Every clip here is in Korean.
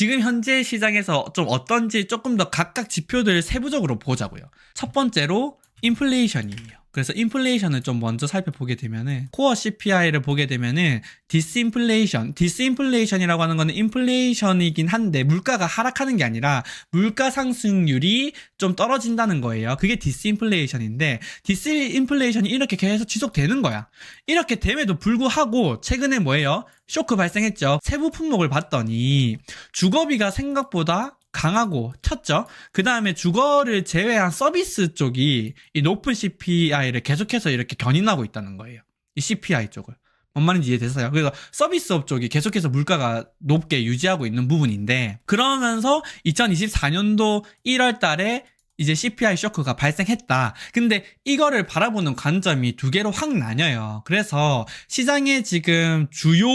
지금 현재 시장에서 좀 어떤지 조금 더 각각 지표들 세부적으로 보자고요. 첫 번째로 인플레이션이에요. 그래서 인플레이션을 좀 먼저 살펴보게 되면은 코어 CPI를 보게 되면은 디스인플레이션이라고 하는 거는 인플레이션이긴 한데 물가가 하락하는 게 아니라 물가 상승률이 좀 떨어진다는 거예요. 그게 디스인플레이션인데 디스인플레이션이 이렇게 계속 지속되는 거야. 이렇게 됨에도 불구하고 최근에 뭐예요? 쇼크 발생했죠. 세부 품목을 봤더니 주거비가 생각보다 강하고 쳤죠. 그 다음에 주거를 제외한 서비스 쪽이 이 높은 CPI를 계속해서 이렇게 견인하고 있다는 거예요. 이 CPI 쪽을. 뭔 말인지 이해되세요? 그래서 서비스업 쪽이 계속해서 물가가 높게 유지하고 있는 부분인데, 그러면서 2024년도 1월 달에 이제 CPI 쇼크가 발생했다. 근데 이거를 바라보는 관점이 두 개로 확 나뉘어요. 그래서 시장의 지금 주요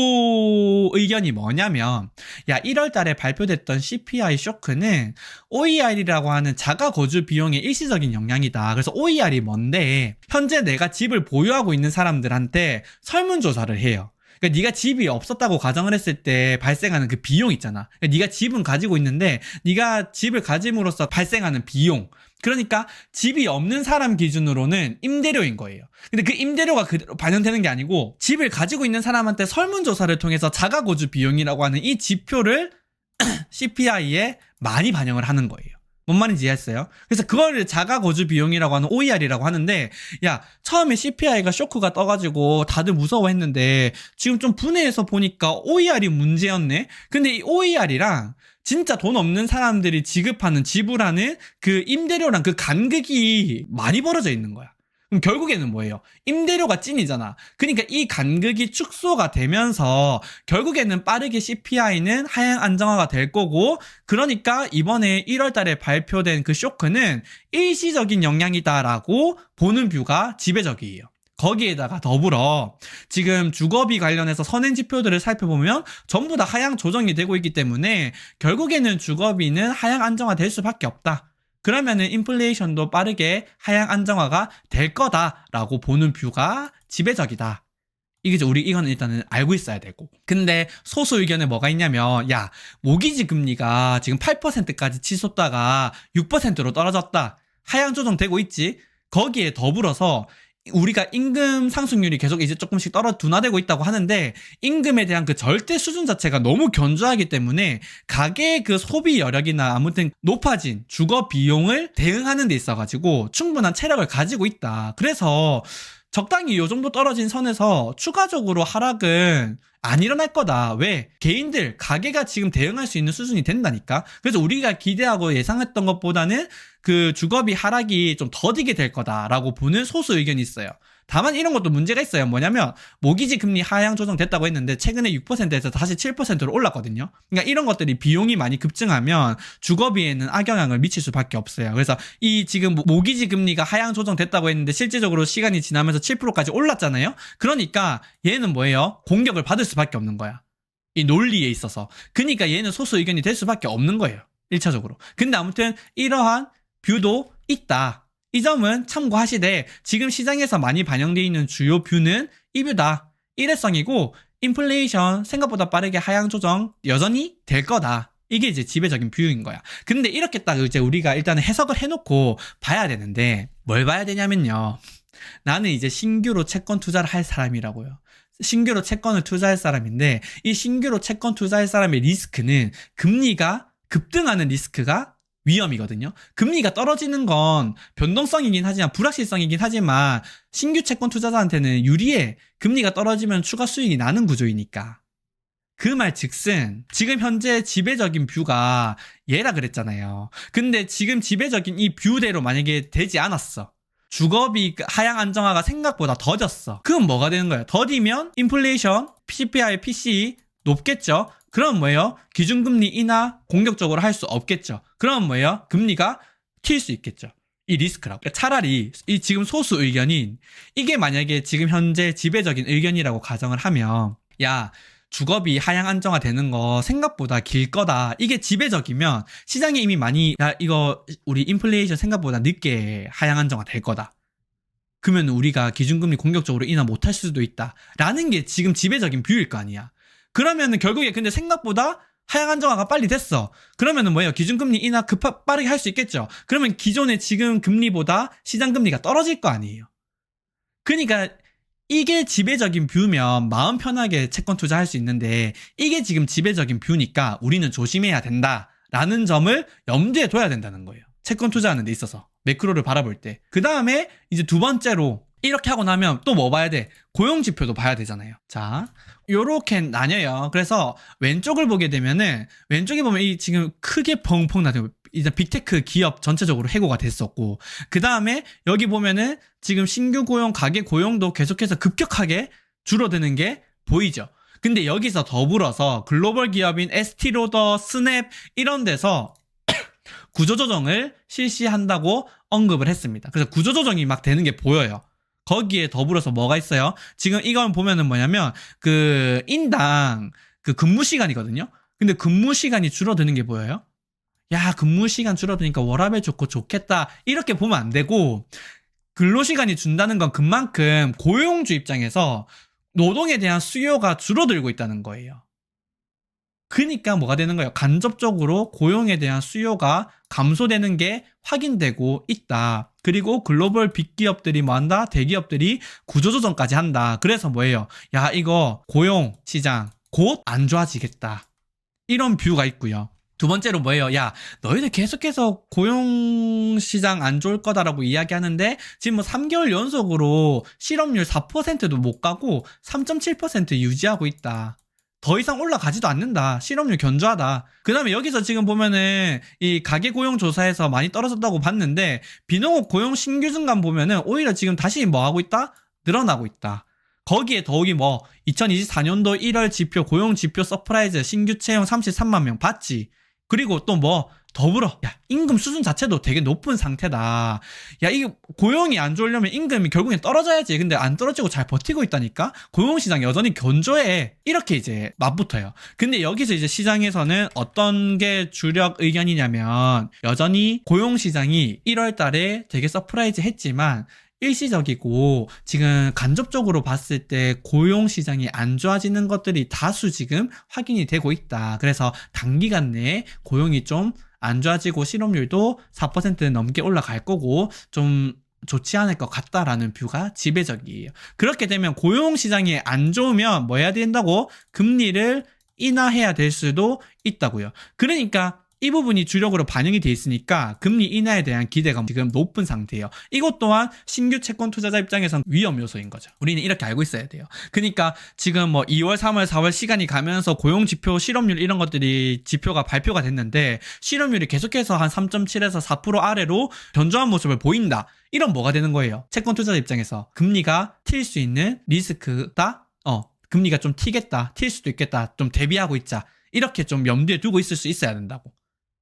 의견이 뭐냐면, 야, 1월 달에 발표됐던 CPI 쇼크는 OER이라고 하는 자가 거주 비용의 일시적인 영향이다. 그래서 OER이 뭔데, 현재 내가 집을 보유하고 있는 사람들한테 설문조사를 해요. 그러니까 네가 집이 없었다고 가정을 했을 때 발생하는 그 비용 있잖아. 그러니까 네가 집은 가지고 있는데 네가 집을 가짐으로써 발생하는 비용. 그러니까 집이 없는 사람 기준으로는 임대료인 거예요. 근데 그 임대료가 그대로 반영되는 게 아니고 집을 가지고 있는 사람한테 설문조사를 통해서 자가거주 비용이라고 하는 이 지표를 CPI에 많이 반영을 하는 거예요. 뭔 말인지 이해했어요? 그래서 그걸 자가거주 비용이라고 하는 OER이라고 하는데, 야, 처음에 CPI가 쇼크가 떠가지고 다들 무서워했는데 지금 좀 분해해서 보니까 OER이 문제였네? 근데 이 OER이랑 진짜 돈 없는 사람들이 지급하는 지불하는 그 임대료랑 그 간극이 많이 벌어져 있는 거야. 그럼 결국에는 뭐예요? 임대료가 찐이잖아. 그러니까 이 간극이 축소가 되면서 결국에는 빠르게 CPI는 하향 안정화가 될 거고, 그러니까 이번에 1월 달에 발표된 그 쇼크는 일시적인 영향이다라고 보는 뷰가 지배적이에요. 거기에다가 더불어 지금 주거비 관련해서 선행 지표들을 살펴보면 전부 다 하향 조정이 되고 있기 때문에 결국에는 주거비는 하향 안정화 될 수밖에 없다. 그러면은 인플레이션도 빠르게 하향 안정화가 될 거다라고 보는 뷰가 지배적이다. 이거는 일단은 알고 있어야 되고. 근데 소수 의견에 뭐가 있냐면, 야, 모기지 금리가 지금 8%까지 치솟다가 6%로 떨어졌다. 하향 조정되고 있지. 거기에 더불어서 우리가 임금 상승률이 계속 이제 조금씩 둔화되고 있다고 하는데, 임금에 대한 그 절대 수준 자체가 너무 견조하기 때문에 가계의 그 소비 여력이나 아무튼 높아진 주거 비용을 대응하는 데 있어가지고 충분한 체력을 가지고 있다. 그래서 적당히 요 정도 떨어진 선에서 추가적으로 하락은 안 일어날 거다. 왜? 개인들, 가게가 지금 대응할 수 있는 수준이 된다니까. 그래서 우리가 기대하고 예상했던 것보다는 그 주거비 하락이 좀 더디게 될 거다라고 보는 소수 의견이 있어요. 다만 이런 것도 문제가 있어요. 뭐냐면 모기지 금리 하향 조정됐다고 했는데 최근에 6%에서 다시 7%로 올랐거든요. 그러니까 이런 것들이 비용이 많이 급증하면 주거비에는 악영향을 미칠 수밖에 없어요. 그래서 이 지금 모기지 금리가 하향 조정됐다고 했는데 실제적으로 시간이 지나면서 7%까지 올랐잖아요. 그러니까 얘는 뭐예요? 공격을 받을 수밖에 없는 거야. 이 논리에 있어서. 그러니까 얘는 소수 의견이 될 수밖에 없는 거예요. 1차적으로. 근데 아무튼 이러한 뷰도 있다. 이 점은 참고하시되 지금 시장에서 많이 반영되어 있는 주요 뷰는 이 뷰다. 일회성이고 인플레이션 생각보다 빠르게 하향 조정 여전히 될 거다. 이게 이제 지배적인 뷰인 거야. 근데 이렇게 딱 이제 우리가 일단은 해석을 해놓고 봐야 되는데 뭘 봐야 되냐면요. 나는 이제 신규로 채권 투자를 할 사람이라고요. 신규로 채권을 투자할 사람인데 이 신규로 채권 투자할 사람의 리스크는 금리가 급등하는 리스크가 위험이거든요. 금리가 떨어지는 건 변동성이긴 하지만 불확실성이긴 하지만 신규 채권 투자자한테는 유리해. 금리가 떨어지면 추가 수익이 나는 구조이니까. 그 말 즉슨 지금 현재 지배적인 뷰가 얘라 그랬잖아요. 근데 지금 지배적인 이 뷰대로 만약에 되지 않았어. 주거비 하향 안정화가 생각보다 더졌어. 그럼 뭐가 되는 거야? 더디면 인플레이션, CPI, PCE 높겠죠? 그럼 뭐예요? 기준금리 인하 공격적으로 할 수 없겠죠. 그럼 뭐예요? 금리가 튈 수 있겠죠. 이 리스크라고. 그러니까 차라리 이 지금 소수 의견인 이게 만약에 지금 현재 지배적인 의견이라고 가정을 하면 야, 주거비 하향 안정화 되는 거 생각보다 길 거다. 이게 지배적이면 시장이 이미 많이 야, 이거 우리 인플레이션 생각보다 늦게 하향 안정화 될 거다. 그러면 우리가 기준금리 공격적으로 인하 못할 수도 있다. 라는 게 지금 지배적인 뷰일 거 아니야. 그러면은 결국에 근데 생각보다 하향 안정화가 빨리 됐어. 그러면은 뭐예요? 기준금리 인하 빠르게 할 수 있겠죠. 그러면 기존의 지금 금리보다 시장금리가 떨어질 거 아니에요. 그러니까 이게 지배적인 뷰면 마음 편하게 채권 투자할 수 있는데 이게 지금 지배적인 뷰니까 우리는 조심해야 된다라는 점을 염두에 둬야 된다는 거예요. 채권 투자하는 데 있어서 매크로를 바라볼 때. 그 다음에 이제 두 번째로 이렇게 하고 나면 또 뭐 봐야 돼? 고용 지표도 봐야 되잖아요. 자, 요렇게 나뉘어요. 그래서 왼쪽을 보게 되면은 왼쪽에 보면 이 지금 크게 펑펑 나죠. 이제 빅테크 기업 전체적으로 해고가 됐었고, 그 다음에 여기 보면은 지금 신규 고용, 가계 고용도 계속해서 급격하게 줄어드는 게 보이죠. 근데 여기서 더불어서 글로벌 기업인 에스티로더, 스냅 이런 데서 구조조정을 실시한다고 언급을 했습니다. 그래서 구조조정이 막 되는 게 보여요. 거기에 더불어서 뭐가 있어요? 지금 이건 보면은 뭐냐면 그 인당 그 근무 시간이거든요. 근데 근무 시간이 줄어드는 게 보여요. 야, 근무 시간 줄어드니까 워라밸 좋고 좋겠다. 이렇게 보면 안 되고 근로 시간이 준다는 건 그만큼 고용주 입장에서 노동에 대한 수요가 줄어들고 있다는 거예요. 그러니까 뭐가 되는 거예요? 간접적으로 고용에 대한 수요가 감소되는 게 확인되고 있다. 그리고 글로벌 빅기업들이 뭐 한다? 대기업들이 구조조정까지 한다. 그래서 뭐예요? 야, 이거 고용 시장 곧 안 좋아지겠다. 이런 뷰가 있고요. 두 번째로 뭐예요? 야, 너희들 계속해서 고용 시장 안 좋을 거다라고 이야기하는데 지금 뭐 3개월 연속으로 실업률 4%도 못 가고 3.7% 유지하고 있다. 더 이상 올라가지도 않는다. 실업률 견조하다. 그 다음에 여기서 지금 보면은 이 가계 고용 조사에서 많이 떨어졌다고 봤는데 비농업 고용 신규 증감 보면은 오히려 지금 다시 뭐 하고 있다? 늘어나고 있다. 거기에 더욱이 뭐 2024년도 1월 지표 고용 지표 서프라이즈 신규 채용 33만 명 봤지. 그리고 또 뭐 더불어 야, 임금 수준 자체도 되게 높은 상태다. 야, 이게 고용이 안 좋으려면 임금이 결국엔 떨어져야지. 근데 안 떨어지고 잘 버티고 있다니까. 고용시장 여전히 견조해. 이렇게 이제 맞붙어요. 근데 여기서 이제 시장에서는 어떤 게 주력 의견이냐면 여전히 고용시장이 1월 달에 되게 서프라이즈 했지만 일시적이고 지금 간접적으로 봤을 때 고용 시장이 안 좋아지는 것들이 다수 지금 확인이 되고 있다. 그래서 단기간 내에 고용이 좀 안 좋아지고 실업률도 4% 넘게 올라갈 거고 좀 좋지 않을 것 같다라는 뷰가 지배적이에요. 그렇게 되면 고용 시장이 안 좋으면 뭐 해야 된다고? 금리를 인하해야 될 수도 있다고요. 그러니까 이 부분이 주력으로 반영이 돼 있으니까 금리 인하에 대한 기대가 지금 높은 상태예요. 이것 또한 신규 채권 투자자 입장에선 위험 요소인 거죠. 우리는 이렇게 알고 있어야 돼요. 그러니까 지금 뭐 2월, 3월, 4월 시간이 가면서 고용 지표, 실업률 이런 것들이 지표가 발표가 됐는데 실업률이 계속해서 한 3.7에서 4% 아래로 견조한 모습을 보인다. 이런 뭐가 되는 거예요? 채권 투자자 입장에서 금리가 튈 수 있는 리스크다. 금리가 좀 튀겠다. 튈 수도 있겠다. 좀 대비하고 있자. 이렇게 좀 염두에 두고 있을 수 있어야 된다고.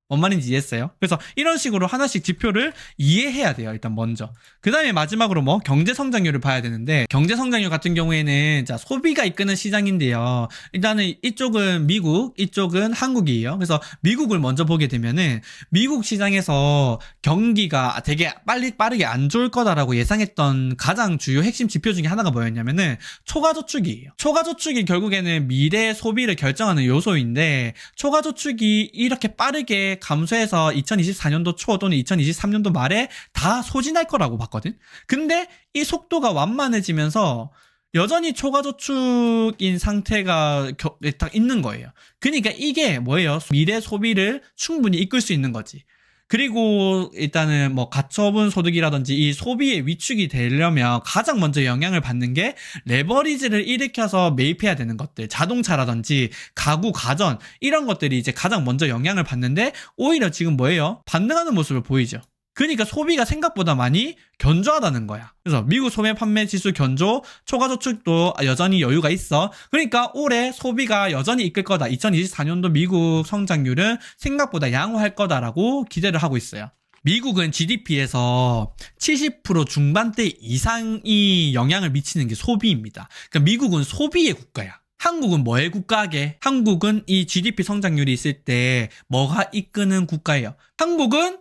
뭔 말인지 이해했어요? 그래서 이런 식으로 하나씩 지표를 이해해야 돼요. 일단 먼저. 그 다음에 마지막으로 뭐 경제 성장률을 봐야 되는데 경제 성장률 같은 경우에는 자 소비가 이끄는 시장인데요. 일단은 이쪽은 미국, 이쪽은 한국이에요. 그래서 미국을 먼저 보게 되면은 미국 시장에서 경기가 되게 빠르게 안 좋을 거다라고 예상했던 가장 주요 핵심 지표 중에 하나가 뭐였냐면은 초과저축이에요. 초과저축이 결국에는 미래 소비를 결정하는 요소인데 초과저축이 이렇게 빠르게 감소해서 2024년도 초 또는 2023년도 말에 다 소진할 거라고 봤거든. 근데 이 속도가 완만해지면서 여전히 초과저축인 상태가 딱 있는 거예요. 그러니까 이게 뭐예요? 미래 소비를 충분히 이끌 수 있는 거지. 그리고 일단은 뭐 가처분 소득이라든지 이 소비의 위축이 되려면 가장 먼저 영향을 받는 게 레버리지를 일으켜서 매입해야 되는 것들, 자동차라든지 가구, 가전 이런 것들이 이제 가장 먼저 영향을 받는데 오히려 지금 뭐예요? 반등하는 모습을 보이죠. 그러니까 소비가 생각보다 많이 견조하다는 거야. 그래서 미국 소매 판매 지수 견조, 초과저축도 여전히 여유가 있어. 그러니까 올해 소비가 여전히 이끌 거다. 2024년도 미국 성장률은 생각보다 양호할 거다라고 기대를 하고 있어요. 미국은 GDP에서 70% 중반대 이상이 영향을 미치는 게 소비입니다. 그러니까 미국은 소비의 국가야. 한국은 뭐의 국가게? 한국은 이 GDP 성장률이 있을 때 뭐가 이끄는 국가예요? 한국은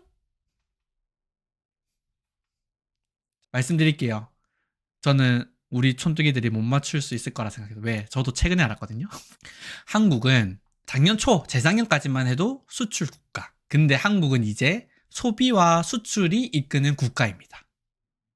말씀드릴게요. 저는 우리 촌뜨기들이 못 맞출 수 있을 거라 생각해요. 왜? 저도 최근에 알았거든요. 한국은 작년 초, 재작년까지만 해도 수출 국가. 근데 한국은 이제 소비와 수출이 이끄는 국가입니다.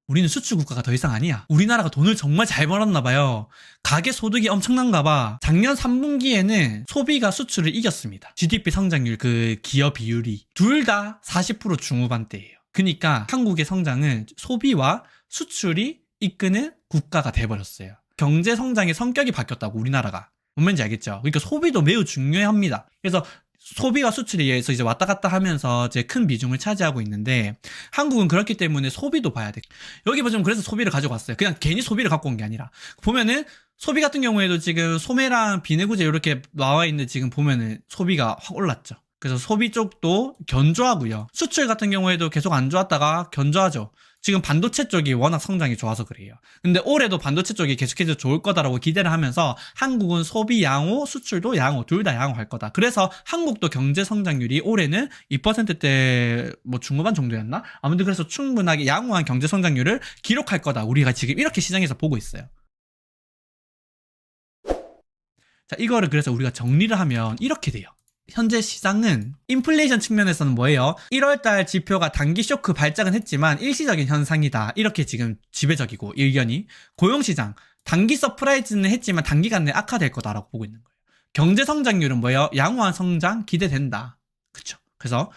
우리는 수출 국가가 더 이상 아니야. 우리나라가 돈을 정말 잘 벌었나 봐요. 가계 소득이 엄청난가 봐. 작년 3분기에는 소비가 수출을 이겼습니다. GDP 성장률 그 기여 비율이 둘 다 40% 중후반대예요. 그러니까 한국의 성장은 소비와 수출이 이끄는 국가가 돼버렸어요. 경제 성장의 성격이 바뀌었다고 우리나라가. 뭔 말인지 알겠죠? 그러니까 소비도 매우 중요합니다. 그래서 소비와 수출에 의해서 이제 왔다 갔다 하면서 이제 큰 비중을 차지하고 있는데 한국은 그렇기 때문에 소비도 봐야 돼. 여기 보시면 그래서 소비를 가지고 왔어요. 그냥 괜히 소비를 갖고 온 게 아니라 보면은 소비 같은 경우에도 지금 소매랑 비내구제 이렇게 나와 있는데 지금 보면은 소비가 확 올랐죠. 그래서 소비 쪽도 견조하고요. 수출 같은 경우에도 계속 안 좋았다가 견조하죠. 지금 반도체 쪽이 워낙 성장이 좋아서 그래요. 근데 올해도 반도체 쪽이 계속해서 좋을 거다라고 기대를 하면서 한국은 소비 양호, 수출도 양호, 둘 다 양호할 거다. 그래서 한국도 경제 성장률이 올해는 2%대 뭐 중후반 정도였나? 아무튼 그래서 충분하게 양호한 경제 성장률을 기록할 거다. 우리가 지금 이렇게 시장에서 보고 있어요. 자, 이거를 그래서 우리가 정리를 하면 이렇게 돼요. 현재 시장은 인플레이션 측면에서는 뭐예요? 1월달 지표가 단기 쇼크 발작은 했지만 일시적인 현상이다. 이렇게 지금 지배적이고 의견이. 고용시장 단기 서프라이즈는 했지만 단기간 내에 악화될 거다라고 보고 있는 거예요. 경제 성장률은 뭐예요? 양호한 성장 기대된다. 그쵸? 그래서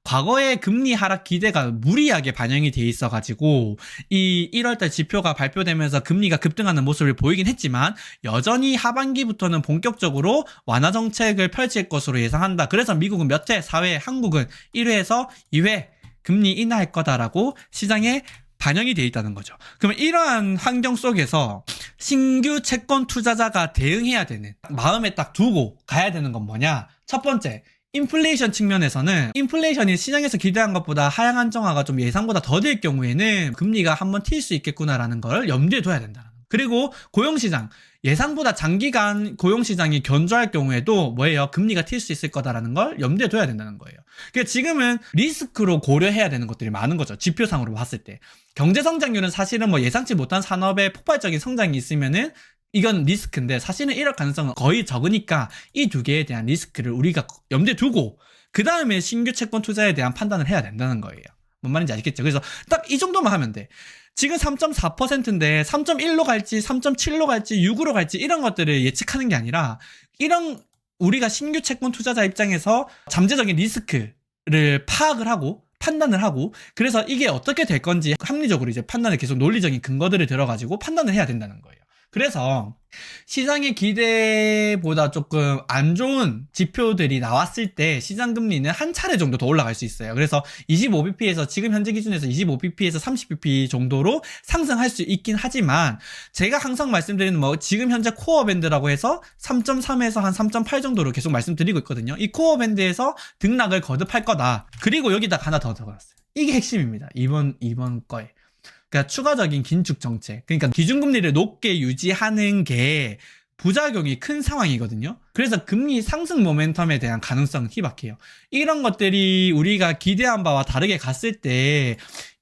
과거의 금리 하락 기대가 무리하게 반영이 돼 있어가지고 이 1월달 지표가 발표되면서 금리가 급등하는 모습을 보이긴 했지만 여전히 하반기부터는 본격적으로 완화 정책을 펼칠 것으로 예상한다. 그래서 미국은 몇 회, 4회, 한국은 1회에서 2회 금리 인하할 거다라고 시장에 반영이 돼 있다는 거죠. 그러면 이러한 환경 속에서 신규 채권 투자자가 대응해야 되는 마음에 딱 두고 가야 되는 건 뭐냐? 첫 번째, 인플레이션 측면에서는 인플레이션이 시장에서 기대한 것보다 하향 안정화가 좀 예상보다 더딜 경우에는 금리가 한번 튈 수 있겠구나라는 걸 염두에 둬야 된다. 그리고 고용시장, 예상보다 장기간 고용시장이 견조할 경우에도 뭐예요? 금리가 튈 수 있을 거다라는 걸 염두에 둬야 된다는 거예요. 그러니까 지금은 리스크로 고려해야 되는 것들이 많은 거죠. 지표상으로 봤을 때. 경제 성장률은 사실은 뭐 예상치 못한 산업의 폭발적인 성장이 있으면은 이건 리스크인데 사실은 이럴 가능성은 거의 적으니까 이 두 개에 대한 리스크를 우리가 염두에 두고 그 다음에 신규 채권 투자에 대한 판단을 해야 된다는 거예요. 뭔 말인지 아시겠죠? 그래서 딱 이 정도만 하면 돼. 지금 3.4%인데 3.1로 갈지 3.7로 갈지 6으로 갈지 이런 것들을 예측하는 게 아니라 이런 우리가 신규 채권 투자자 입장에서 잠재적인 리스크를 파악을 하고 판단을 하고 그래서 이게 어떻게 될 건지 합리적으로 이제 판단을 계속 논리적인 근거들을 들어가지고 판단을 해야 된다는 거예요. 그래서 시장의 기대보다 조금 안 좋은 지표들이 나왔을 때 시장 금리는 한 차례 정도 더 올라갈 수 있어요. 그래서 25bp에서 지금 현재 기준에서 25bp에서 30bp 정도로 상승할 수 있긴 하지만 제가 항상 말씀드리는 뭐 지금 현재 코어 밴드라고 해서 3.3에서 한 3.8 정도로 계속 말씀드리고 있거든요. 이 코어 밴드에서 등락을 거듭할 거다. 그리고 여기다가 하나 더 적어놨어요. 이게 핵심입니다. 이번 거에. 그러니까 추가적인 긴축 정책. 그러니까 기준금리를 높게 유지하는 게 부작용이 큰 상황이거든요. 그래서 금리 상승 모멘텀에 대한 가능성은 희박해요. 이런 것들이 우리가 기대한 바와 다르게 갔을 때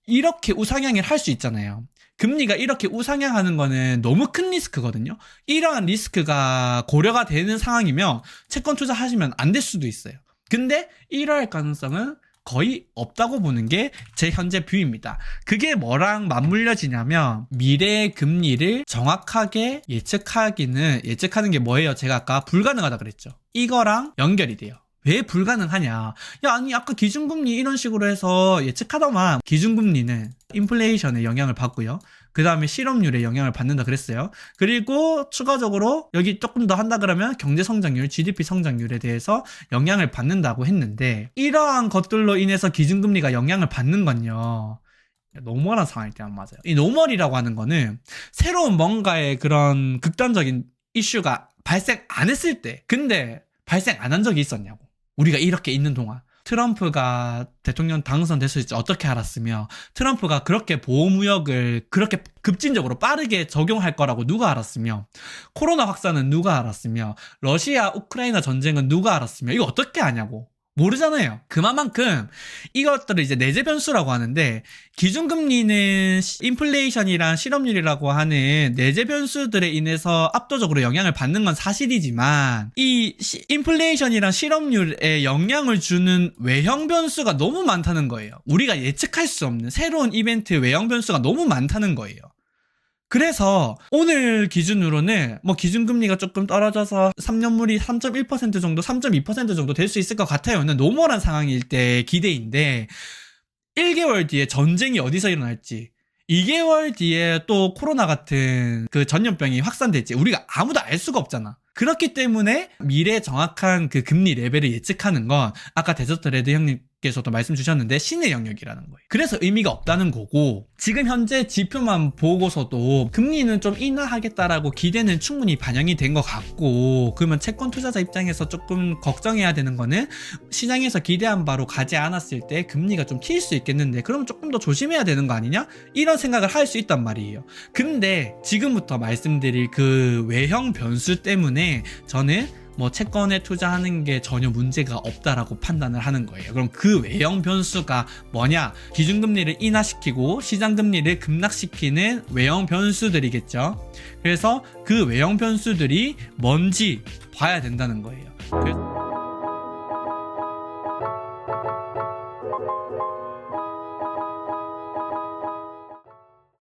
이렇게 우상향을 할 수 있잖아요. 금리가 이렇게 우상향하는 거는 너무 큰 리스크거든요. 이러한 리스크가 고려가 되는 상황이면 채권 투자하시면 안 될 수도 있어요. 근데 이럴 가능성은 거의 없다고 보는 게 제 현재 뷰입니다. 그게 뭐랑 맞물려지냐면 미래의 금리를 정확하게 예측하는 게 뭐예요? 제가 아까 불가능하다 그랬죠. 이거랑 연결이 돼요. 왜 불가능하냐? 야, 아니 아까 기준금리 이런 식으로 해서 예측하더만 기준금리는 인플레이션에 영향을 받고요. 그 다음에 실업률에 영향을 받는다 그랬어요. 그리고 추가적으로 여기 조금 더 한다 그러면 경제성장률, GDP 성장률에 대해서 영향을 받는다고 했는데 이러한 것들로 인해서 기준금리가 영향을 받는 건요. 노멀한 상황일 때만 맞아요. 이 노멀이라고 하는 거는 새로운 뭔가의 그런 극단적인 이슈가 발생 안 했을 때 근데 발생 안 한 적이 있었냐고. 우리가 이렇게 있는 동안. 트럼프가 대통령 당선됐을 때 어떻게 알았으며 트럼프가 그렇게 보호무역을 그렇게 급진적으로 빠르게 적용할 거라고 누가 알았으며 코로나 확산은 누가 알았으며 러시아 우크라이나 전쟁은 누가 알았으며 이거 어떻게 아냐고. 모르잖아요. 그만큼 이것들을 이제 내재 변수라고 하는데, 기준금리는 인플레이션이랑 실업률이라고 하는 내재 변수들에 인해서 압도적으로 영향을 받는 건 사실이지만, 이 인플레이션이랑 실업률에 영향을 주는 외형 변수가 너무 많다는 거예요. 우리가 예측할 수 없는 새로운 이벤트 외형 변수가 너무 많다는 거예요. 그래서 오늘 기준으로는 뭐 기준금리가 조금 떨어져서 3년물이 3.1% 정도, 3.2% 정도 될 수 있을 것 같아요는 노멀한 상황일 때 기대인데, 1개월 뒤에 전쟁이 어디서 일어날지, 2개월 뒤에 또 코로나 같은 그 전염병이 확산될지 우리가 아무도 알 수가 없잖아. 그렇기 때문에 미래 정확한 그 금리 레벨을 예측하는 건 아까 데저트 레드 형님께서도 말씀 주셨는데 신의 영역이라는 거예요. 그래서 의미가 없다는 거고, 지금 현재 지표만 보고서도 금리는 좀 인하하겠다라고 기대는 충분히 반영이 된 것 같고, 그러면 채권 투자자 입장에서 조금 걱정해야 되는 거는 시장에서 기대한 바로 가지 않았을 때 금리가 좀 튈 수 있겠는데, 그러면 조금 더 조심해야 되는 거 아니냐? 이런 생각을 할 수 있단 말이에요. 근데 지금부터 말씀드릴 그 외형 변수 때문에 저는 뭐 채권에 투자하는 게 전혀 문제가 없다라고 판단을 하는 거예요. 그럼 그 외형 변수가 뭐냐? 기준금리를 인하시키고 시장금리를 급락시키는 외형 변수들이겠죠. 그래서 그 외형 변수들이 뭔지 봐야 된다는 거예요.